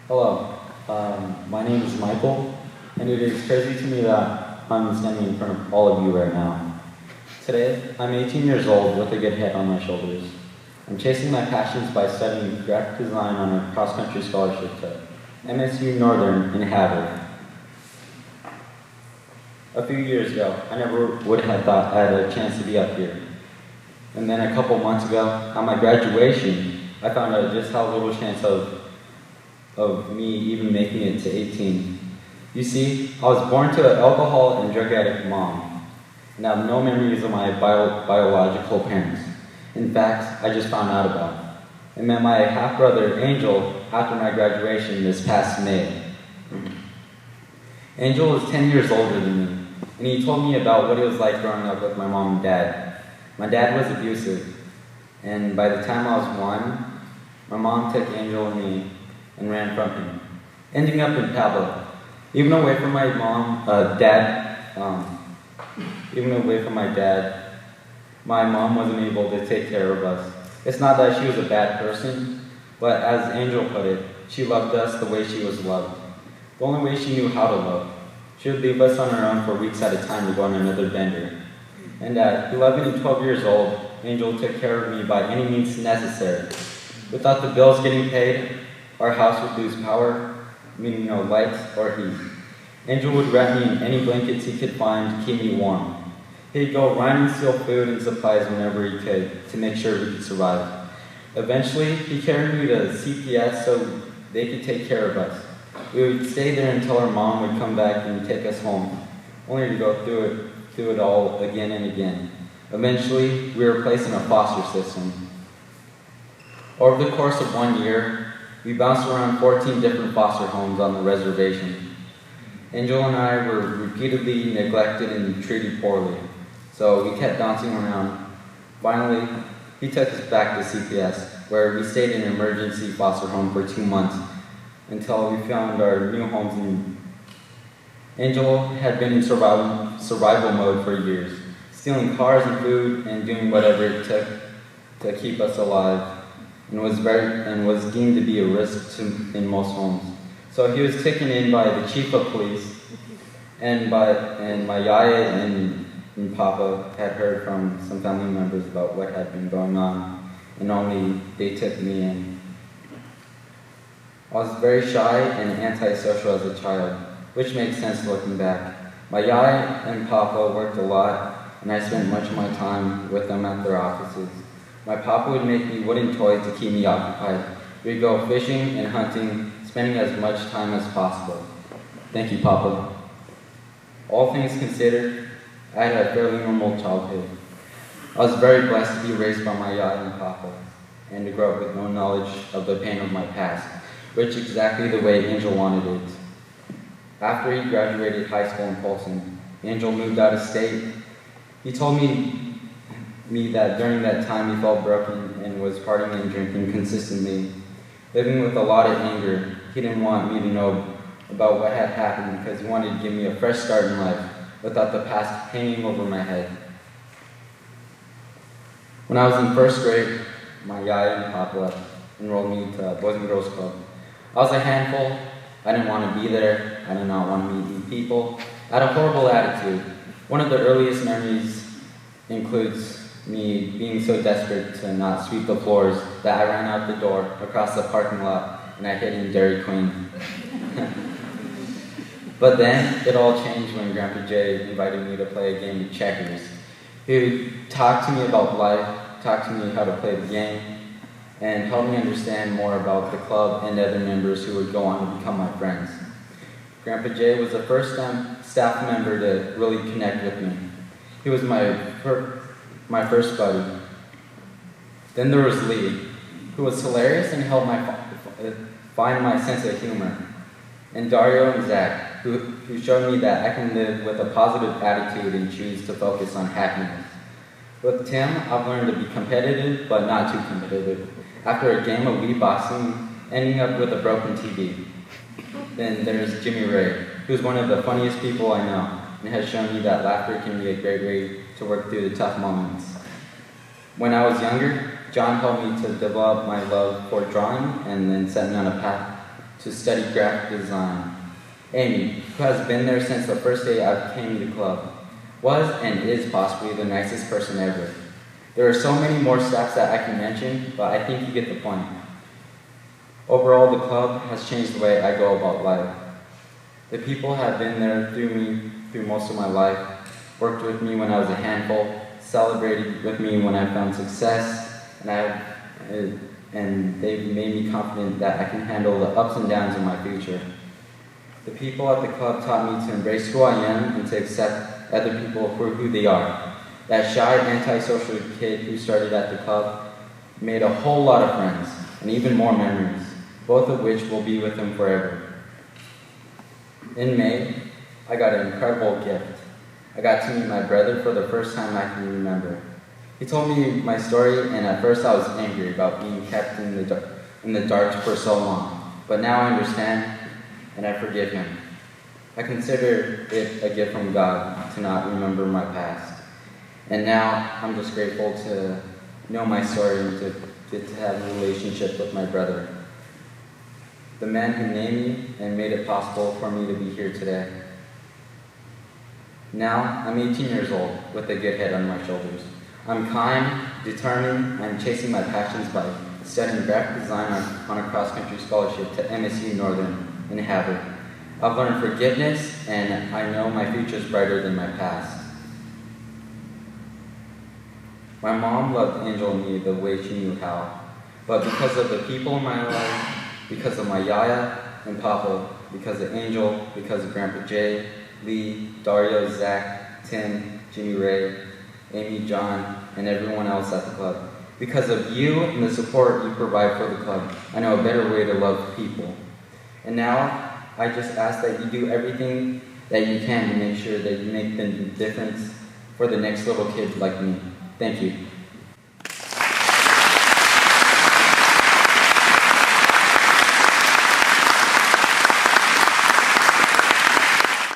Hello, my name is Michael, and it is crazy to me that I'm standing in front of all of you right now. Today, I'm 18 years old with a good head on my shoulders. I'm chasing my passions by studying graphic design on a cross-country scholarship to MSU Northern in Havre. A few years ago, I never would have thought I had a chance to be up here. And then a couple months ago, at my graduation, I found out just how little chance of me even making it to 18. You see, I was born to an alcohol and drug addict mom, and I have no memories of my biological parents. In fact, I just found out about it. I met my half-brother, Angel, after my graduation this past May. Angel is 10 years older than me, and he told me about what it was like growing up with my mom and dad. My dad was abusive, and by the time I was 1, my mom took Angel and me and ran from him, ending up in Pablo. Even away from my dad, my mom wasn't able to take care of us. It's not that she was a bad person, but as Angel put it, she loved us the way she was loved. The only way she knew how to love. She would leave us on our own for weeks at a time to go on another bender. And at 11 and 12 years old, Angel took care of me by any means necessary. Without the bills getting paid, our house would lose power, meaning no lights or heat. Angel would wrap me in any blankets he could find to keep me warm. He'd go run and steal food and supplies whenever he could to make sure we could survive. Eventually, he carried me to CPS so they could take care of us. We would stay there until our mom would come back and take us home, only to go through it all again and again. Eventually, we were placed in a foster system. Over the course of 1 year, we bounced around 14 different foster homes on the reservation. Angel and I were repeatedly neglected and treated poorly, so we kept bouncing around. Finally, he took us back to CPS, where we stayed in an emergency foster home for 2 months until we found our new homes. Angel had been in survival mode for years, stealing cars and food and doing whatever it took to keep us alive, and was deemed to be a risk in most homes. So he was taken in by the chief of police, and my yaya and papa had heard from some family members about what had been going on, and only they took me in. I was very shy and antisocial as a child, which makes sense looking back. My yaya and papa worked a lot, and I spent much of my time with them at their offices. My papa would make me wooden toys to keep me occupied. We'd go fishing and hunting, spending as much time as possible. Thank you, Papa. All things considered, I had a fairly normal childhood. I was very blessed to be raised by my yaya and papa, and to grow up with no knowledge of the pain of my past, which exactly the way Angel wanted it. After he graduated high school in Folsom, Angel moved out of state. He told me that during that time he felt broken and was partying and drinking consistently, living with a lot of anger. He didn't want me to know about what had happened because he wanted to give me a fresh start in life without the past hanging over my head. When I was in first grade, my yaya and papa enrolled me to Boys and Girls Club. I was a handful. I didn't want to be there. I did not want to meet new people. I had a horrible attitude. One of the earliest memories includes me being so desperate to not sweep the floors that I ran out the door across the parking lot and I hid in Dairy Queen. But then it all changed when Grandpa Jay invited me to play a game of checkers. He would talk to me about life, talk to me how to play the game, and help me understand more about the club and other members who would go on to become my friends. Grandpa Jay was the first staff member to really connect with me. He was my first buddy. Then there was Lee, who was hilarious and helped find my sense of humor. And Dario and Zach, who showed me that I can live with a positive attitude and choose to focus on happiness. With Tim, I've learned to be competitive, but not too competitive. After a game of Wii boxing, ending up with a broken TV. Then there's Jimmy Ray, who's one of the funniest people I know, and has shown me that laughter can be a great way to work through the tough moments. When I was younger, John helped me to develop my love for drawing and then set me on a path to study graphic design. Amy, who has been there since the first day I came to the club, was and is possibly the nicest person ever. There are so many more stats that I can mention, but I think you get the point. Overall, the club has changed the way I go about life. The people have been there through most of my life, worked with me when I was a handful, celebrated with me when I found success, and they've made me confident that I can handle the ups and downs of my future. The people at the club taught me to embrace who I am and to accept other people for who they are. That shy, antisocial kid who started at the club made a whole lot of friends and even more memories, both of which will be with him forever. In May, I got an incredible gift. I got to meet my brother for the first time I can remember. He told me my story, and at first I was angry about being kept in the dark for so long. But now I understand, and I forgive him. I consider it a gift from God to not remember my past. And now I'm just grateful to know my story and to get to have a relationship with my brother. The man who named me and made it possible for me to be here today. Now, I'm 18 years old with a good head on my shoulders. I'm kind, determined, and chasing my passions by studying graphic design on a cross-country scholarship to MSU Northern in Harvard. I've learned forgiveness, and I know my future is brighter than my past. My mom loved Angel and me the way she knew how, but because of the people in my life, because of my Yaya and Papa, because of Angel, because of Grandpa Jay, Lee, Dario, Zach, Tim, Jimmy Ray, Amy, John, and everyone else at the club. Because of you and the support you provide for the club, I know a better way to love people. And now, I just ask that you do everything that you can to make sure that you make the difference for the next little kid like me. Thank you.